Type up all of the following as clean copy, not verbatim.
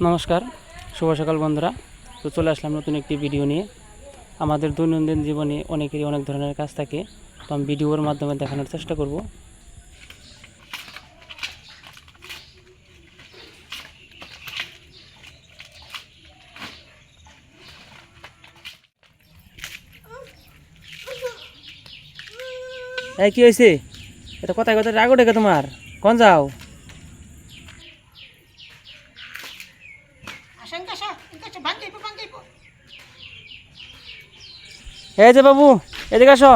নমস্কার, শুভ সকাল বন্ধুরা। তো চলে আসলাম নতুন একটি ভিডিও নিয়ে। আমাদের দৈনন্দিন জীবনে অনেকেরই অনেক ধরনের কাজ থাকে, তো আমি ভিডিওর মাধ্যমে দেখানোর চেষ্টা করব। এই কি হয়েছে? এটা কোথায় কোথায় রাগ ওঠে তোমার? কোন যাও? এই যে বাবু, এদিকে আসো।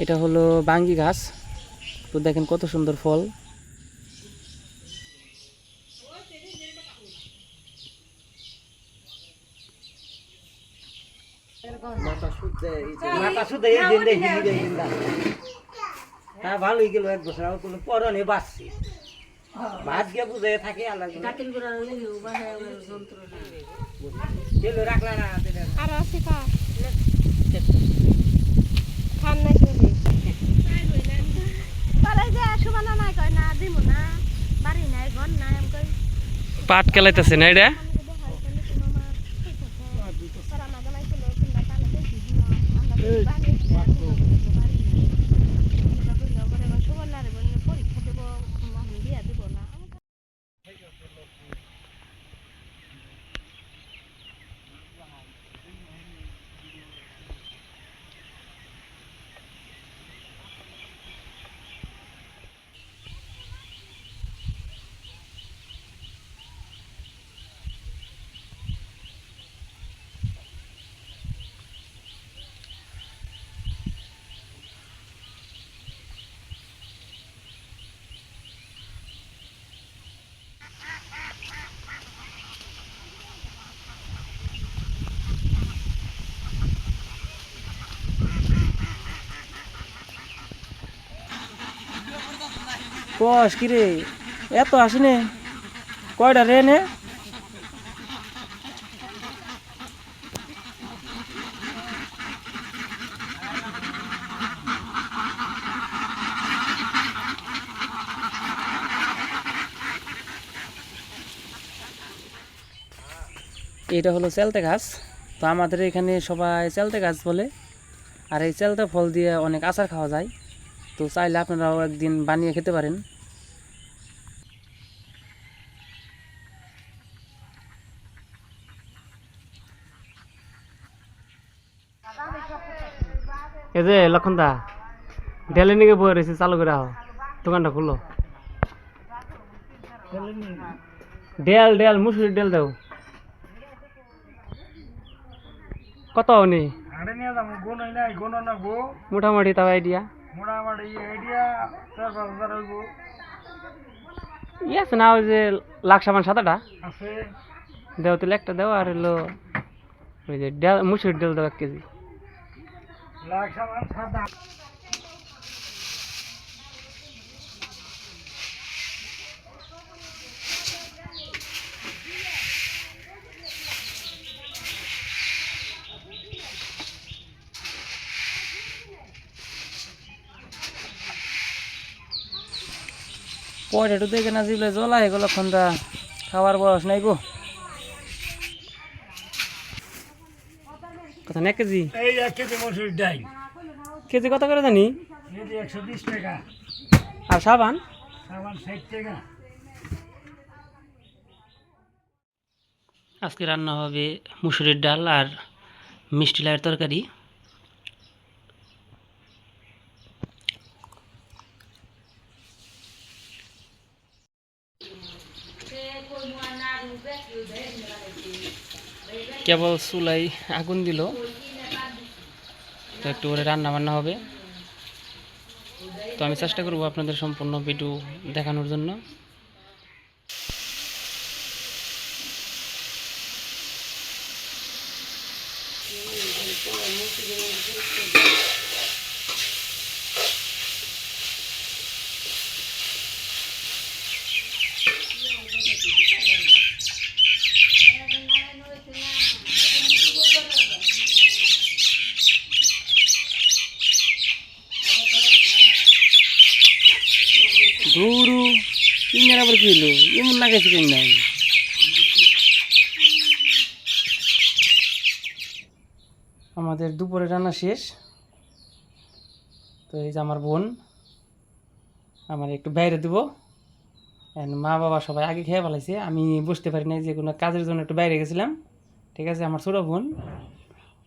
এটা হলো বাঙ্গি গাছ। তো দেখেন কত সুন্দর ফল। ভালোই গেল এক বছর কোনো পরনে বাঁচছি ভাত গিয়ে বুঝে থাকে আলাদা রাখলা না আর আছে কা খান নাই শুনবি তারে যে সুবানা নাই কয় না দিমু না বাড়ি নাই ঘর নাই আমি কই পাট কেলাইতেছে না এটা? কস কি রে, এত আসেনি? কয়টা রে নে? এটা হলো চেলতে গাছ। তো আমাদের এখানে সবাই চেলতে গাছ বলে। আর এই চেলতে ফল দিয়ে অনেক আচার খাওয়া যায়। তো চাইলে আপনারাও একদিন বানিয়ে খেতে পারেন। এই যে লক্ষণদা, ডেলে নিকে বয়ে রয়েছে, চালু করে আহ, দোকানটা খুললো। ডেল ডেল মুসুরির ডেল দাও। কত নি মোটামুটি তাও আইডিয়া ই আছে না? ওই যে লাখ সাবান সাদাটা দেও, তাহলে একটা দেও। আর হলো ওই যে ডেল মুসুরির ডেল দাও 1 কেজি। পয়টা দেখে না জিবলে জ্বলা হয়ে গেল, লক্ষণদা খাওয়ার বয়স নাই গো। কত 1 কেজি? এই 1 কেজি মসুর ডাল কেজি কত করে জানি? কেজি 120 টাকা। আর সাবান? সাবান 60 টাকা। আজকে রান্না হবে মুসুরির ডাল আর মিষ্টি লাইয়ের তরকারি। কেবল চুলাই আগুন দিল, তো একটু করে রান্না বান্না হবে। তো আমি চেষ্টা করব আপনাদের সম্পূর্ণ ভিডিও দেখানোর জন্য। ধুরু কিংনার আবার কি হলো এমন লাগাইছে কিং নাই আমাদের দুপুরে রান্না শেষ তো এই যে আমার বোন আমার একটু বাইরে দেবো মা বাবা সবাই আগে খেয়ে ফেলাইছে আমি বুঝতে পারি নাই যে কোনো কাজের জন্য একটু বাইরে গেছিলাম ঠিক আছে আমার ছোটো বোন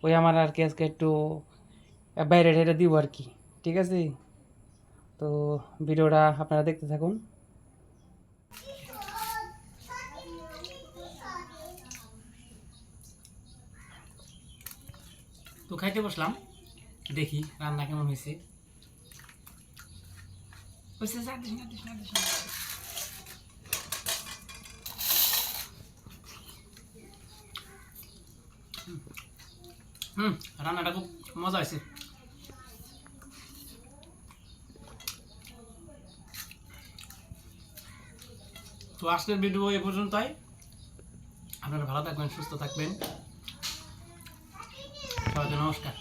ওই আমার আর কি আজকে একটু বাইরে ঠাইরে দিব আর কি ঠিক আছে তো ভিডিওটা আপনারা দেখতে থাকুন তো খাইতে বসলাম দেখি রান্না কেমন হয়েছে রান্নাটা খুব মজা হয়েছে তো আজকের ভিডিও এ পর্যন্তই আপনারা ভালো থাকবেন সুস্থ থাকবেন সবাইকে নমস্কার